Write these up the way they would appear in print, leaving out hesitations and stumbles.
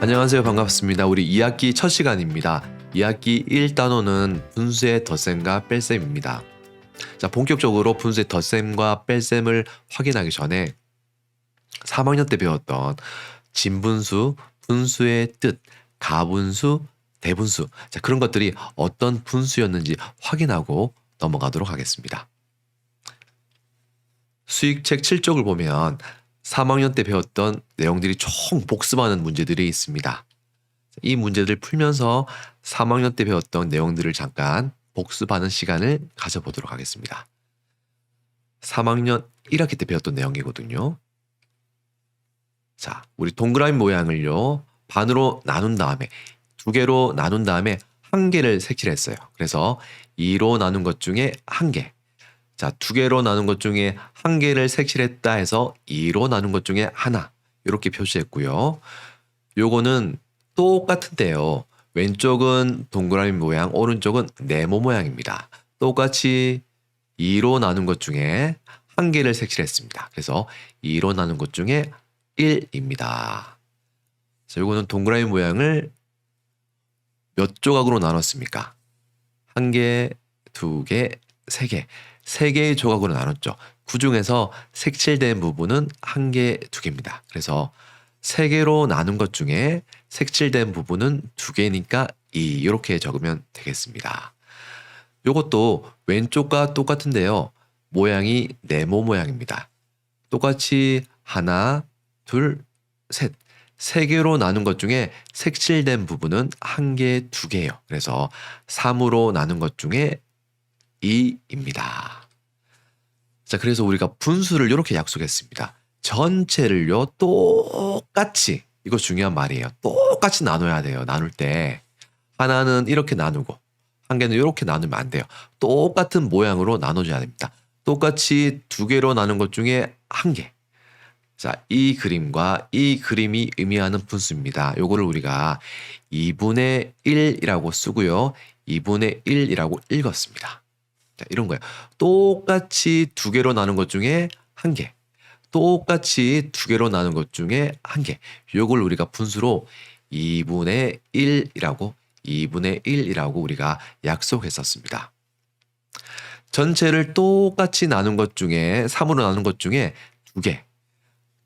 안녕하세요. 반갑습니다. 우리 2학기 첫 시간입니다. 2학기 1단원은 분수의 덧셈과 뺄셈입니다. 자, 본격적으로 분수의 덧셈과 뺄셈을 확인하기 전에 3학년 때 배웠던 진분수, 분수의 뜻, 가분수, 대분수, 자, 그런 것들이 어떤 분수였는지 확인하고 넘어가도록 하겠습니다. 수익책 7쪽을 보면 3학년 때 배웠던 내용들이 총 복습하는 문제들이 있습니다. 이 문제들을 풀면서 3학년 때 배웠던 내용들을 잠깐 복습하는 시간을 가져보도록 하겠습니다. 3학년 1학기 때 배웠던 내용이거든요. 자, 우리 동그라미 모양을요, 반으로 나눈 다음에, 두 개로 나눈 다음에 한 개를 색칠했어요. 그래서 2로 나눈 것 중에 한 개. 자, 두 개로 나눈 것 중에 한 개를 색칠했다 해서 2로 나눈 것 중에 하나. 이렇게 표시했고요. 요거는 똑같은데요. 왼쪽은 동그라미 모양, 오른쪽은 네모 모양입니다. 똑같이 2로 나눈 것 중에 한 개를 색칠했습니다. 그래서 2로 나눈 것 중에 1입니다. 자, 요거는 동그라미 모양을 몇 조각으로 나눴습니까? 한 개, 두 개, 세 개. 세 개의 조각으로 나눴죠. 그 중에서 색칠된 부분은 한 개, 두 개입니다. 그래서 세 개로 나눈 것 중에 색칠된 부분은 두 개니까 2 이렇게 적으면 되겠습니다. 이것도 왼쪽과 똑같은데요. 모양이 네모 모양입니다. 똑같이 하나, 둘, 셋. 세 개로 나눈 것 중에 색칠된 부분은 한 개, 두 개예요. 그래서 3으로 나눈 것 중에 2입니다. 자, 그래서 우리가 분수를 이렇게 약속했습니다. 전체를요, 똑같이, 이거 중요한 말이에요. 똑같이 나눠야 돼요. 나눌 때. 하나는 이렇게 나누고, 한 개는 이렇게 나누면 안 돼요. 똑같은 모양으로 나눠줘야 됩니다. 똑같이 두 개로 나눈 것 중에 한 개. 자, 이 그림과 이 그림이 의미하는 분수입니다. 요거를 우리가 2분의 1이라고 쓰고요. 2분의 1이라고 읽었습니다. 자, 이런 거예요. 똑같이 두 개로 나눈 것 중에 한 개. 똑같이 두 개로 나눈 것 중에 한 개. 요걸 우리가 분수로 2분의 1이라고 우리가 약속했었습니다. 전체를 똑같이 나눈 것 중에 3으로 나눈 것 중에 두 개.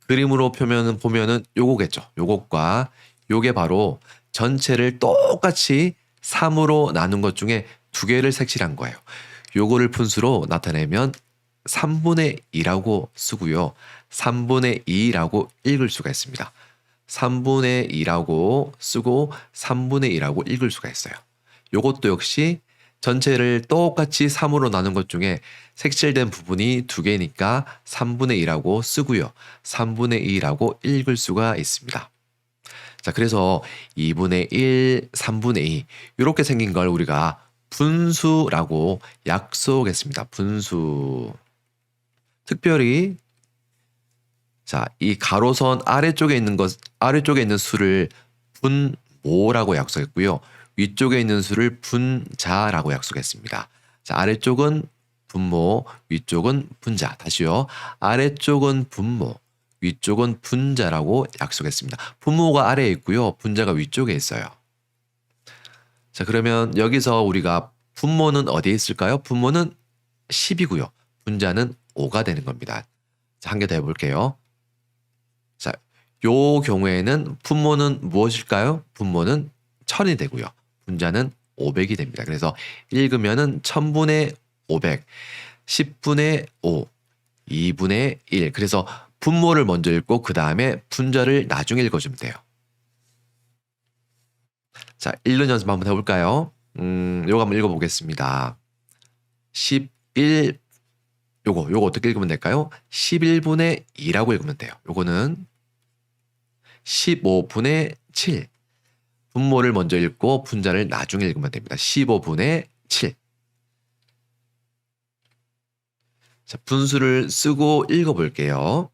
그림으로 보면은 요거겠죠. 요것과 요게 바로 전체를 똑같이 3으로 나눈 것 중에 두 개를 색칠한 거예요. 요거를 분수로 나타내면 3분의 2라고 쓰고요. 3분의 2라고 읽을 수가 있습니다. 3분의 2라고 쓰고 3분의 2라고 읽을 수가 있어요. 요것도 역시 전체를 똑같이 3으로 나눈 것 중에 색칠된 부분이 두 개니까 3분의 2라고 쓰고요. 3분의 2라고 읽을 수가 있습니다. 자, 그래서 2분의 1, 3분의 2 이렇게 생긴 걸 우리가 분수라고 약속했습니다. 분수. 특별히 자, 이 가로선 아래쪽에 있는 수를 분모라고 약속했고요. 위쪽에 있는 수를 분자라고 약속했습니다. 자, 아래쪽은 분모, 위쪽은 분자. 다시요. 아래쪽은 분모, 위쪽은 분자라고 약속했습니다. 분모가 아래에 있고요. 분자가 위쪽에 있어요. 자, 그러면 여기서 우리가 분모는 어디에 있을까요? 분모는 10이고요. 분자는 5가 되는 겁니다. 자, 한 개 더 해볼게요. 자, 요 경우에는 분모는 무엇일까요? 분모는 1000이 되고요. 분자는 500이 됩니다. 그래서 읽으면은 1000분의 500, 10분의 5, 2분의 1. 그래서 분모를 먼저 읽고 그 다음에 분자를 나중에 읽어주면 돼요. 자, 읽는 연습 한번 해볼까요? 요거 한번 읽어보겠습니다. 11, 요거 어떻게 읽으면 될까요? 11분의 2라고 읽으면 돼요. 요거는 15분의 7. 분모를 먼저 읽고 분자를 나중에 읽으면 됩니다. 15분의 7. 자, 분수를 쓰고 읽어볼게요.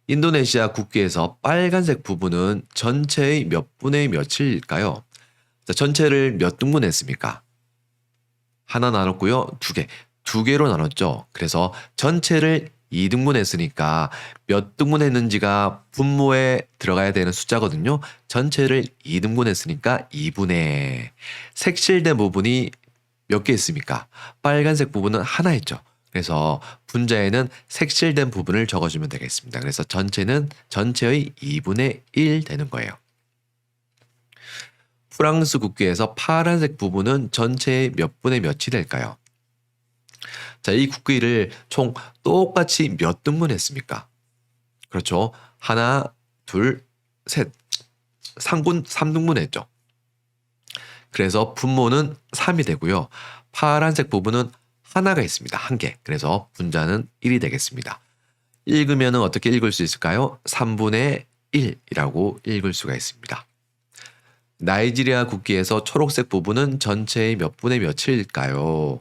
인도네시아 국기에서 빨간색 부분은 전체의 몇 분의 몇일까요? 자, 전체를 몇 등분했습니까? 하나 나눴고요. 두 개. 두 개로 나눴죠. 그래서 전체를 2등분 했으니까 몇 등분 했는지가 분모에 들어가야 되는 숫자거든요. 전체를 2등분 했으니까 2분의 색칠된 부분이 몇 개 있습니까? 빨간색 부분은 하나 있죠. 그래서 분자에는 색칠된 부분을 적어주면 되겠습니다. 그래서 전체는 전체의 2분의 1 되는 거예요. 프랑스 국기에서 파란색 부분은 전체의 몇 분의 몇이 될까요? 자, 이 국기를 총 똑같이 몇 등분 했습니까? 그렇죠. 하나, 둘, 셋. 3등분 했죠. 그래서 분모는 3이 되고요. 파란색 부분은 하나가 있습니다. 한 개. 그래서 분자는 1이 되겠습니다. 읽으면 어떻게 읽을 수 있을까요? 3분의 1이라고 읽을 수가 있습니다. 나이지리아 국기에서 초록색 부분은 전체의 몇 분의 몇일까요?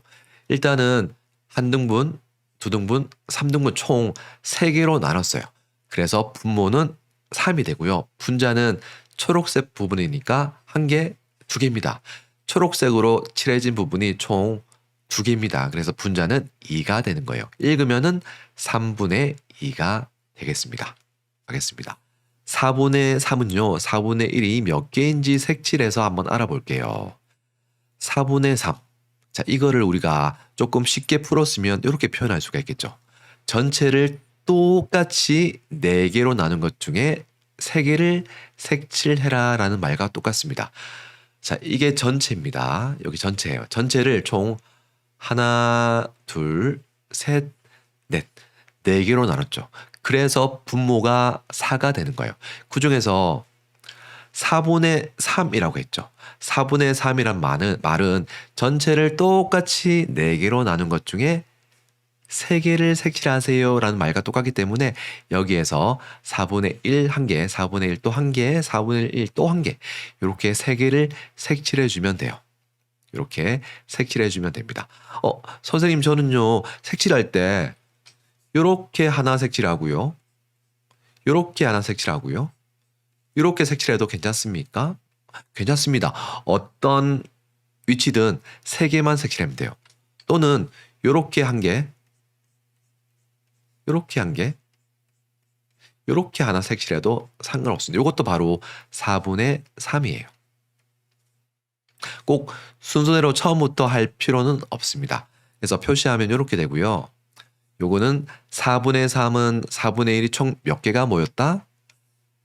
일단은 한 등분, 두 등분, 3등분 총 3개로 나눴어요. 그래서 분모는 3이 되고요. 분자는 초록색 부분이니까 한 개, 두 개입니다. 초록색으로 칠해진 부분이 총 2개입니다. 그래서 분자는 2가 되는 거예요. 읽으면은 3분의 2가 되겠습니다. 하겠습니다. 4분의 3은요. 4분의 1이 몇 개인지 색칠해서 한번 알아볼게요. 4분의 3. 자, 이거를 우리가 조금 쉽게 풀었으면 이렇게 표현할 수가 있겠죠. 전체를 똑같이 4개로 나눈 것 중에 3개를 색칠해라 라는 말과 똑같습니다. 자, 이게 전체입니다. 여기 전체예요. 전체를 총 하나, 둘, 셋, 넷. 4개로 나눴죠. 그래서 분모가 4가 되는 거예요. 그 중에서 4분의 3이라고 했죠. 4분의 3이란 말은 전체를 똑같이 4개로 나눈 것 중에 3개를 색칠하세요 라는 말과 똑같기 때문에 여기에서 4분의 1 한 개, 4분의 1 또 한 개, 4분의 1 또 한 개 이렇게 3개를 색칠해 주면 돼요. 이렇게 색칠해 주면 됩니다. 선생님 저는요 색칠할 때 이렇게 하나 색칠하고요. 이렇게 하나 색칠하고요. 이렇게 색칠해도 괜찮습니까? 괜찮습니다. 어떤 위치든 3개만 색칠하면 돼요. 또는 이렇게 한 개, 이렇게 한 개, 이렇게 하나 색칠해도 상관없습니다. 이것도 바로 4분의 3이에요. 꼭 순서대로 처음부터 할 필요는 없습니다. 그래서 표시하면 이렇게 되고요. 요거는 4분의 3은 4분의 1이 총 몇 개가 모였다?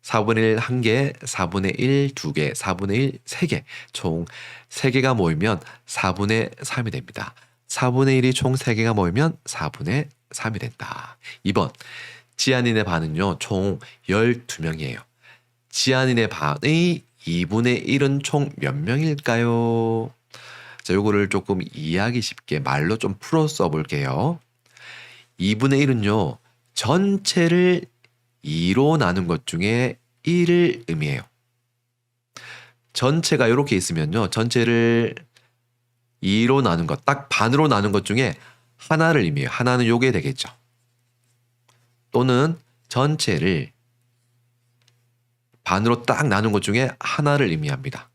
4분의 1 한 개, 4분의 1 두 개, 4분의 1 세 개, 총 3개가 모이면 4분의 3이 됩니다. 4분의 1이 총 3개가 모이면 4분의 3이 된다. 2번, 지안인의 반은요, 총 12명이에요. 지안인의 반의 2분의 1은 총 몇 명일까요? 자, 요거를 조금 이해하기 쉽게 말로 좀 풀어 써볼게요. 2분의 1은요, 전체를 2로 나눈 것 중에 1을 의미해요. 전체가 이렇게 있으면요, 전체를 2로 나눈 것, 딱 반으로 나눈 것 중에 하나를 의미해요. 하나는 요게 되겠죠. 또는 전체를 반으로 딱 나눈 것 중에 하나를 의미합니다.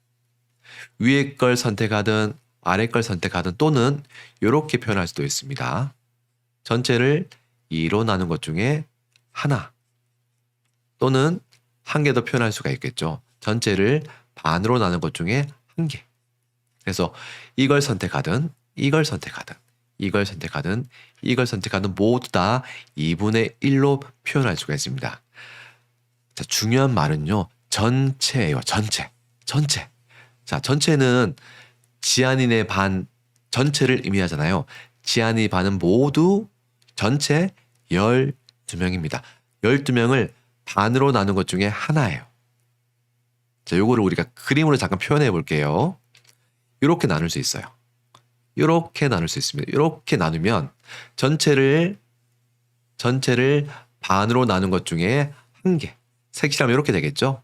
위에 걸 선택하든 아래 걸 선택하든 또는 이렇게 표현할 수도 있습니다. 전체를 2로 나눈 것 중에 하나 또는 한 개 더 표현할 수가 있겠죠. 전체를 반으로 나눈 것 중에 한 개. 그래서 이걸 선택하든 이걸 선택하든 이걸 선택하든 이걸 선택하든 모두 다 2분의 1로 표현할 수가 있습니다. 자, 중요한 말은요. 전체예요. 전체. 자, 전체는 지안인의 반 전체를 의미하잖아요. 지안이 반은 모두 전체 12명입니다. 12명을 반으로 나눈 것 중에 하나예요. 자, 요거를 우리가 그림으로 잠깐 표현해 볼게요. 이렇게 나눌 수 있어요. 이렇게 나눌 수 있습니다. 이렇게 나누면 전체를 반으로 나눈 것 중에 한 개. 색칠하면 이렇게 되겠죠?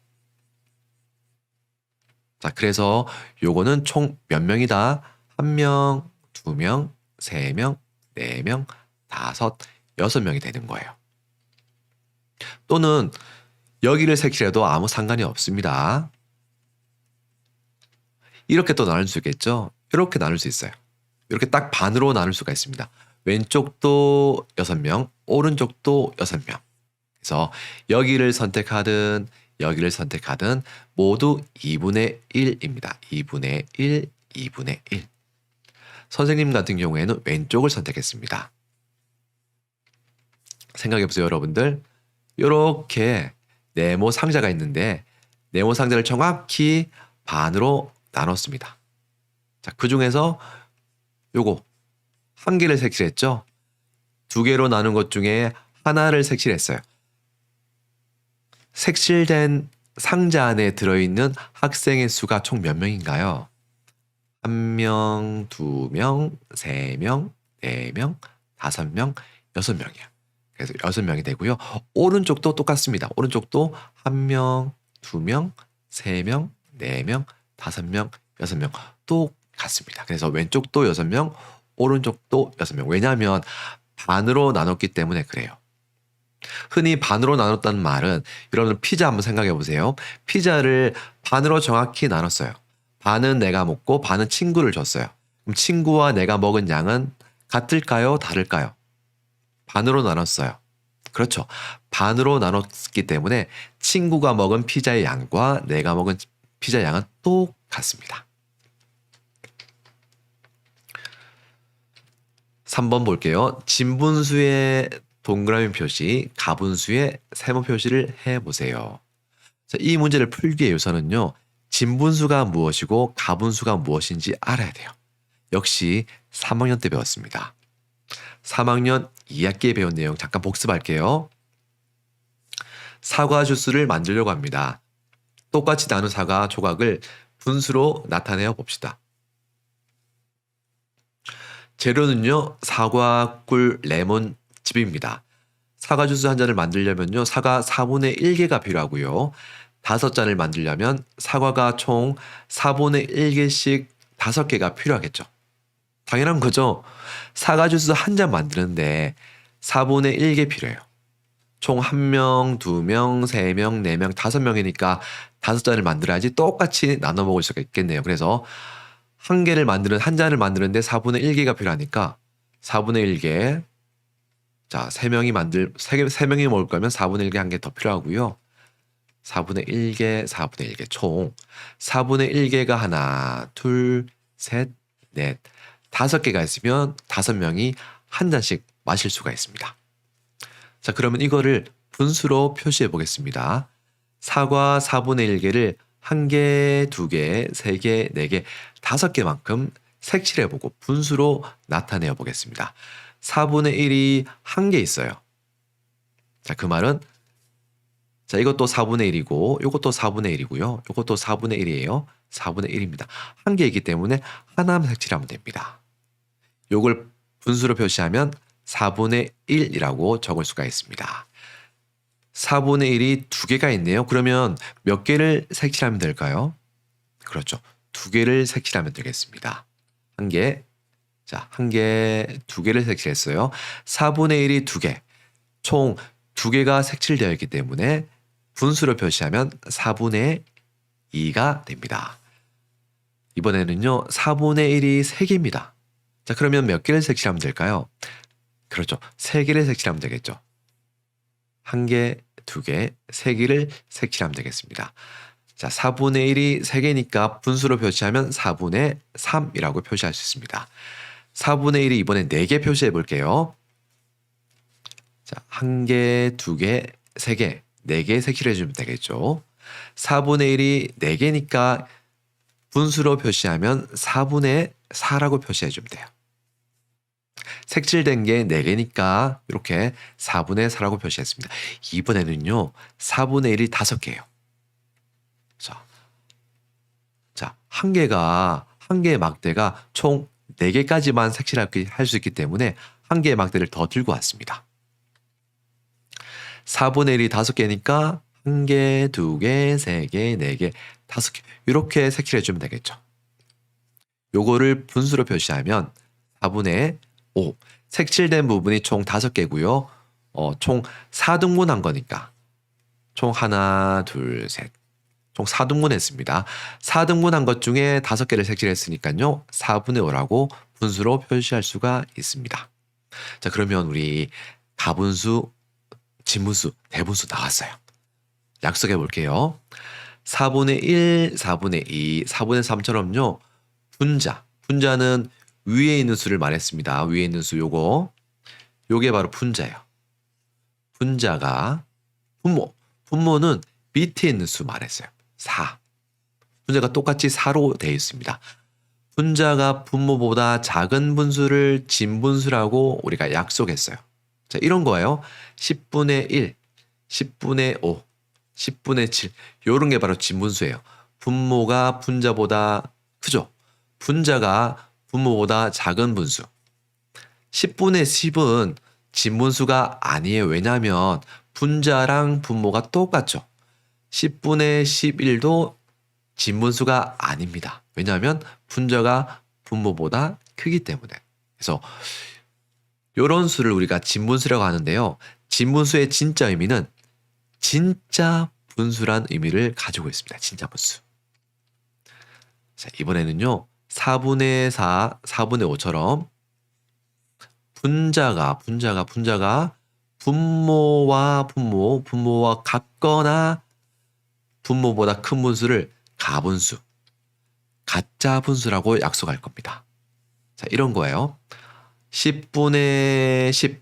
자, 그래서 요거는 총 몇 명이다? 1명, 2명, 3명, 4명, 5, 6명이 되는 거예요. 또는 여기를 색칠해도 아무 상관이 없습니다. 이렇게 또 나눌 수 있겠죠? 이렇게 나눌 수 있어요. 이렇게 딱 반으로 나눌 수가 있습니다. 왼쪽도 6명, 오른쪽도 6명. 그래서 여기를 선택하든 여기를 선택하든 모두 2분의 1입니다. 2분의 1, 2분의 1. 선생님 같은 경우에는 왼쪽을 선택했습니다. 생각해보세요, 여러분들. 이렇게 네모 상자가 있는데 네모 상자를 정확히 반으로 나눴습니다. 자, 그 중에서 요거 한 개를 색칠했죠? 두 개로 나눈 것 중에 하나를 색칠했어요. 색칠된 상자 안에 들어있는 학생의 수가 총 몇 명인가요? 1명, 2명, 3명, 4명, 5명, 6명이요. 그래서 6명이 되고요. 오른쪽도 똑같습니다. 오른쪽도 1명, 2명, 3명, 4명, 5명, 6명 똑같습니다. 그래서 왼쪽도 6명, 오른쪽도 6명. 왜냐하면 반으로 나눴기 때문에 그래요. 흔히 반으로 나눴다는 말은 여러분 피자 한번 생각해 보세요. 피자를 반으로 정확히 나눴어요. 반은 내가 먹고 반은 친구를 줬어요. 그럼 친구와 내가 먹은 양은 같을까요? 다를까요? 반으로 나눴어요. 그렇죠. 반으로 나눴기 때문에 친구가 먹은 피자의 양과 내가 먹은 피자 양은 똑같습니다. 3번 볼게요. 진분수의 동그라미 표시, 가분수의 세모 표시를 해보세요. 자, 이 문제를 풀기 위해서는요. 진분수가 무엇이고 가분수가 무엇인지 알아야 돼요. 역시 3학년 때 배웠습니다. 3학년 2학기에 배운 내용 잠깐 복습할게요. 사과 주스를 만들려고 합니다. 똑같이 나눈 사과 조각을 분수로 나타내어 봅시다. 재료는요. 사과, 꿀, 레몬, 즙입니다. 사과 주스 한 잔을 만들려면요. 사과 4분의 1개가 필요하고요. 5잔을 만들려면 사과가 총 4분의 1개씩 5개가 필요하겠죠. 당연한 거죠. 사과 주스 한 잔 만드는데 4분의 1개 필요해요. 총 1명, 2명, 3명, 4명, 5명이니까 5잔을 만들어야지 똑같이 나눠 먹을 수가 있겠네요. 그래서 한 잔을 만드는데 4분의 1개가 필요하니까 4분의 1개. 자, 3명이 먹을 거면 4분의 1개 한 개 더 필요하고요. 4분의 1개, 4분의 1개 총 4분의 1개가 하나, 둘, 셋, 넷, 5개가 있으면 5명이 한 잔씩 마실 수가 있습니다. 자, 그러면 이거를 분수로 표시해 보겠습니다. 사과 4분의 1개를 1개, 2개, 3개, 4개, 5개만큼 색칠해 보고 분수로 나타내어 보겠습니다. 4분의 1이 1개 있어요. 자, 그 말은 자, 이것도 4분의 1이고 이것도 4분의 1이고요. 이것도 4분의 1이에요. 4분의 1입니다. 1개이기 때문에 하나만 색칠하면 됩니다. 이걸 분수로 표시하면 4분의 1이라고 적을 수가 있습니다. 4분의 1이 2개가 있네요. 그러면 몇 개를 색칠하면 될까요? 그렇죠. 2개를 색칠하면 되겠습니다. 1개. 자, 1개, 2개를 색칠했어요. 4분의 1이 2개. 총 2개가 색칠되어 있기 때문에 분수로 표시하면 4분의 2가 됩니다. 이번에는요. 4분의 1이 3개입니다. 자, 그러면 몇 개를 색칠하면 될까요? 그렇죠. 3개를 색칠하면 되겠죠. 1개, 2개, 3개를 색칠하면 되겠습니다. 자, 4분의 1이 3개니까 분수로 표시하면 4분의 3이라고 표시할 수 있습니다. 4분의 1이 이번에 4개 표시해 볼게요. 자, 1개, 2개, 3개, 4개 색칠해 주면 되겠죠. 4분의 1이 4개니까 분수로 표시하면 4분의 4라고 표시해 주면 돼요. 색칠된 게 4개니까 이렇게 4분의 4라고 표시했습니다. 이번에는요. 4분의 1이 5개예요. 자, 한 개의 막대가 총 4개까지만 색칠할 수 있기 때문에 한 개의 막대를 더 들고 왔습니다. 4분의 1이 5개니까 1개, 2개, 3개, 4개, 5개 이렇게 색칠해 주면 되겠죠. 요거를 분수로 표시하면 4분의 5 색칠된 부분이 총 5개고요. 총 4등분한 거니까 총 하나, 둘, 셋 총 4등분 했습니다. 4등분한 것 중에 5개를 색칠했으니까요. 4분의 5라고 분수로 표시할 수가 있습니다. 자, 그러면 우리 가분수, 진분수, 대분수 나왔어요. 약속해 볼게요. 4분의 1, 4분의 2, 4분의 3처럼요. 분자는 위에 있는 수를 말했습니다. 위에 있는 수 요게 바로 분자예요. 분자가 분모는 밑에 있는 수 말했어요. 4. 분자가 똑같이 4로 되어 있습니다. 분자가 분모보다 작은 분수를 진분수라고 우리가 약속했어요. 자, 이런 거예요. 10분의 1, 10분의 5, 10분의 7. 이런 게 바로 진분수예요. 분모가 분자보다 크죠? 분자가 분모보다 작은 분수. 10분의 10은 진분수가 아니에요. 왜냐하면 분자랑 분모가 똑같죠. 10분의 11도 진분수가 아닙니다. 왜냐하면 분자가 분모보다 크기 때문에. 그래서 이런 수를 우리가 진분수라고 하는데요. 진분수의 진짜 의미는 진짜 분수란 의미를 가지고 있습니다. 진짜 분수. 자, 이번에는요. 4분의 4, 4분의 5처럼 분자가 분모와 같거나 분모보다 큰 분수를 가분수, 가짜 분수라고 약속할 겁니다. 자, 이런 거예요. 10분의 10,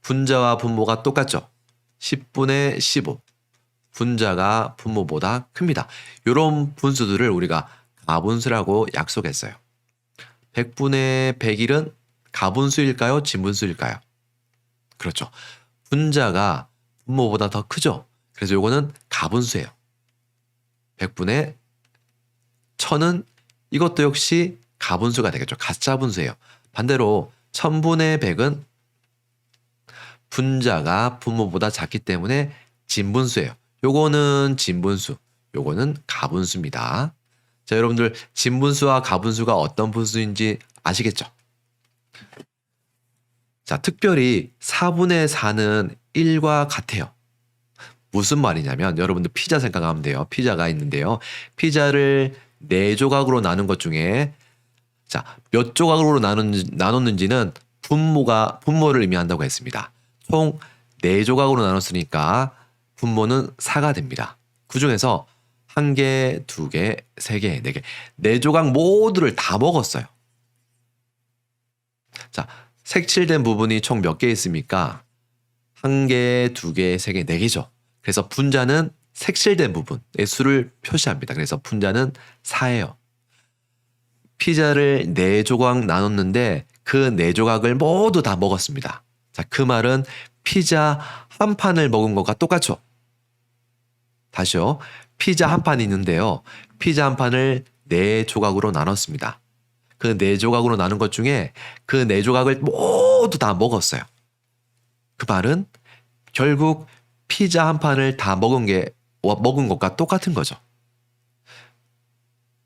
분자와 분모가 똑같죠? 10분의 15, 분자가 분모보다 큽니다. 이런 분수들을 우리가 가분수라고 약속했어요. 100분의 101은 가분수일까요? 진분수일까요? 그렇죠. 분자가 분모보다 더 크죠? 그래서 요거는 가분수예요. 100분의 1000은 이것도 역시 가분수가 되겠죠. 가짜 분수예요. 반대로 1000분의 100은 분자가 분모보다 작기 때문에 진분수예요. 요거는 진분수, 요거는 가분수입니다. 자, 여러분들 진분수와 가분수가 어떤 분수인지 아시겠죠? 자, 특별히 4분의 4는 1과 같아요. 무슨 말이냐면 여러분들 피자 생각하면 돼요. 피자가 있는데요. 피자를 4조각으로 나눈 것 중에 자, 몇 조각으로 나눴는지는 분모를 의미한다고 했습니다. 총 4조각으로 나눴으니까 분모는 4가 됩니다. 그 중에서 1개, 2개, 3개, 4개, 4조각 모두를 다 먹었어요. 자, 색칠된 부분이 총 몇 개 있습니까? 1개, 2개, 3개, 4개죠. 그래서 분자는 색칠된 부분의 수를 표시합니다. 그래서 분자는 4예요. 피자를 4조각 나눴는데 그 4조각을 모두 다 먹었습니다. 자, 그 말은 피자 한 판을 먹은 것과 똑같죠? 다시요. 피자 한 판이 있는데요. 피자 한 판을 4조각으로 나눴습니다. 그 4조각으로 나눈 것 중에 그 4조각을 모두 다 먹었어요. 그 말은 결국 피자 한 판을 다 먹은 것과 똑같은 거죠.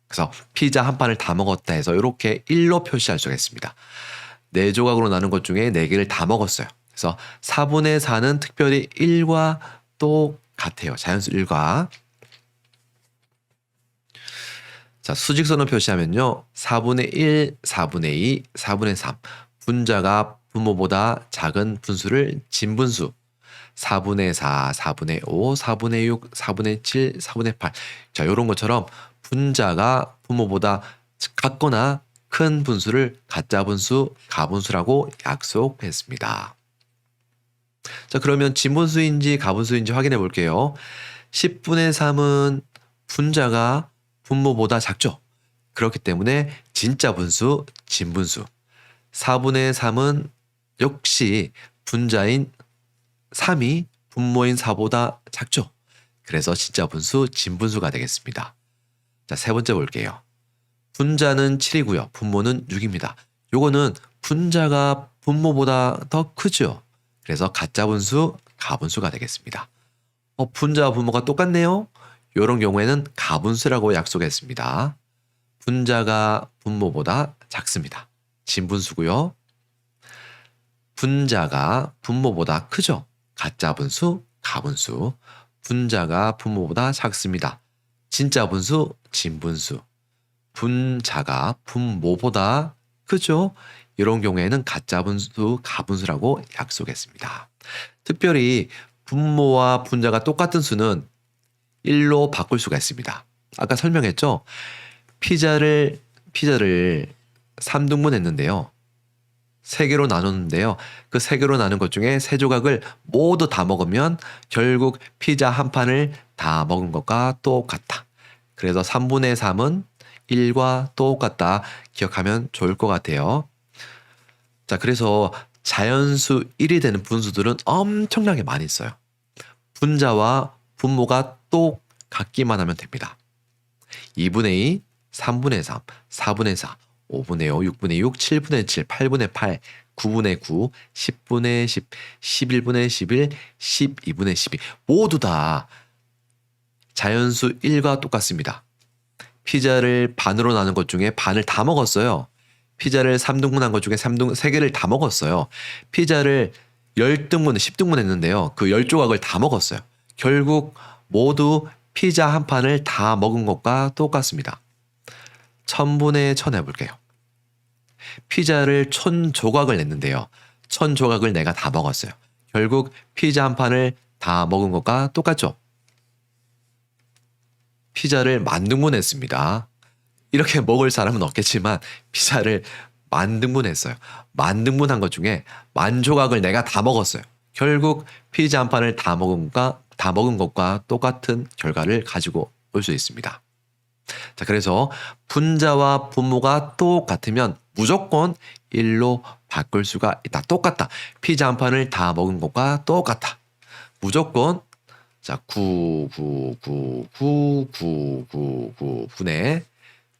그래서 피자 한 판을 다 먹었다 해서 이렇게 1로 표시할 수가 있습니다. 4조각으로 나눈 것 중에 4개를 다 먹었어요. 그래서 4분의 4는 특별히 1과 똑같아요. 자연수 1과. 자, 수직선을 표시하면요. 4분의 1, 4분의 2, 4분의 3. 분자가 분모보다 작은 분수를 진분수. 4분의 4, 4분의 5, 4분의 6, 4분의 7, 4분의 8. 자, 이런 것처럼 분자가 분모보다 같거나 큰 분수를 가짜 분수, 가분수라고 약속했습니다. 자, 그러면 진분수인지 가분수인지 확인해 볼게요. 10분의 3은 분자가 분모보다 작죠. 그렇기 때문에 진짜 분수, 진분수. 4분의 3은 역시 분자인 3이 분모인 4보다 작죠. 그래서 진짜 분수, 진분수가 되겠습니다. 자, 세 번째 볼게요. 분자는 7이고요. 분모는 6입니다. 요거는 분자가 분모보다 더 크죠. 그래서 가짜 분수, 가분수가 되겠습니다. 분자와 분모가 똑같네요. 이런 경우에는 가분수라고 약속했습니다. 분자가 분모보다 작습니다. 진분수고요. 분자가 분모보다 크죠. 가짜 분수, 가분수. 분자가 분모보다 작습니다. 진짜 분수, 진분수. 분자가 분모보다 크죠. 이런 경우에는 가짜 분수, 가분수라고 약속했습니다. 특별히 분모와 분자가 똑같은 수는 1로 바꿀 수가 있습니다. 아까 설명했죠? 피자를 3등분 했는데요. 3개로 나눴는데요. 그 3개로 나눈 것 중에 3조각을 모두 다 먹으면 결국 피자 한 판을 다 먹은 것과 똑같다. 그래서 3분의 3은 1과 똑같다. 기억하면 좋을 것 같아요. 자, 그래서 자연수 1이 되는 분수들은 엄청나게 많이 있어요. 분자와 분모가 똑같기만 하면 됩니다. 2분의 2, 3분의 3, 4분의 4, 5분의 5, 6분의 6, 7분의 7, 8분의 8, 9분의 9, 10분의 10, 11분의 11, 12분의 12 모두 다 자연수 1과 똑같습니다. 피자를 반으로 나눈 것 중에 반을 다 먹었어요. 피자를 3등분한 것 중에 3개를 다 먹었어요. 피자를 10등분, 10등분 했는데요. 그 10조각을 다 먹었어요. 결국 모두 피자 한 판을 다 먹은 것과 똑같습니다. 1000분의 1000 해볼게요. 피자를 1000조각을 냈는데요. 1000조각을 내가 다 먹었어요. 결국 피자 한 판을 다 먹은 것과 똑같죠? 피자를 10,000등분 했습니다. 이렇게 먹을 사람은 없겠지만 피자를 10,000등분 했어요. 10,000등분 한 것 중에 10,000조각을 내가 다 먹었어요. 결국 피자 한 판을 다 먹은 것과 똑같은 결과를 가지고 올 수 있습니다. 자, 그래서 분자와 분모가 똑같으면 무조건 1로 바꿀 수가 있다. 똑같다. 피자 한 판을 다 먹은 것과 똑같다. 무조건 자, 9999999분의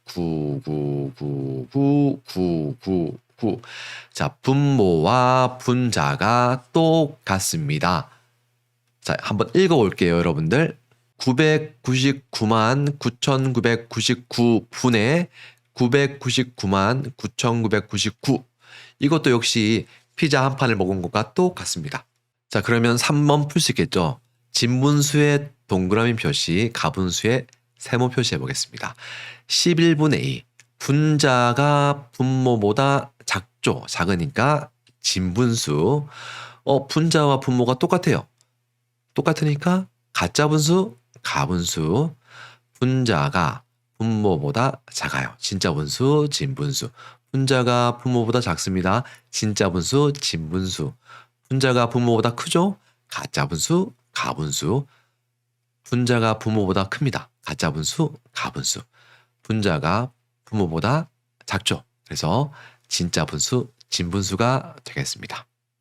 9999999. 자, 분모와 분자가 똑같습니다. 자, 한번 읽어볼게요, 여러분들. 999만 9,999분의 999만 9,999. 이것도 역시 피자 한 판을 먹은 것과 똑같습니다. 자, 그러면 3번 풀 수 있겠죠? 진분수의 동그라미 표시, 가분수의 세모 표시해 보겠습니다. 11분의 2. 분자가 분모보다 작죠. 작으니까 진분수. 분자와 분모가 똑같아요. 똑같으니까 가짜 분수, 가분수. 분자가 분모보다 작아요. 진짜 분수, 진분수. 분자가 분모보다 작습니다. 진짜 분수, 진분수. 분자가 분모보다 크죠? 가짜 분수, 가분수. 분자가 분모보다 큽니다. 가짜 분수, 가분수. 분자가 분모보다 작죠. 그래서 진짜 분수, 진분수가 되겠습니다.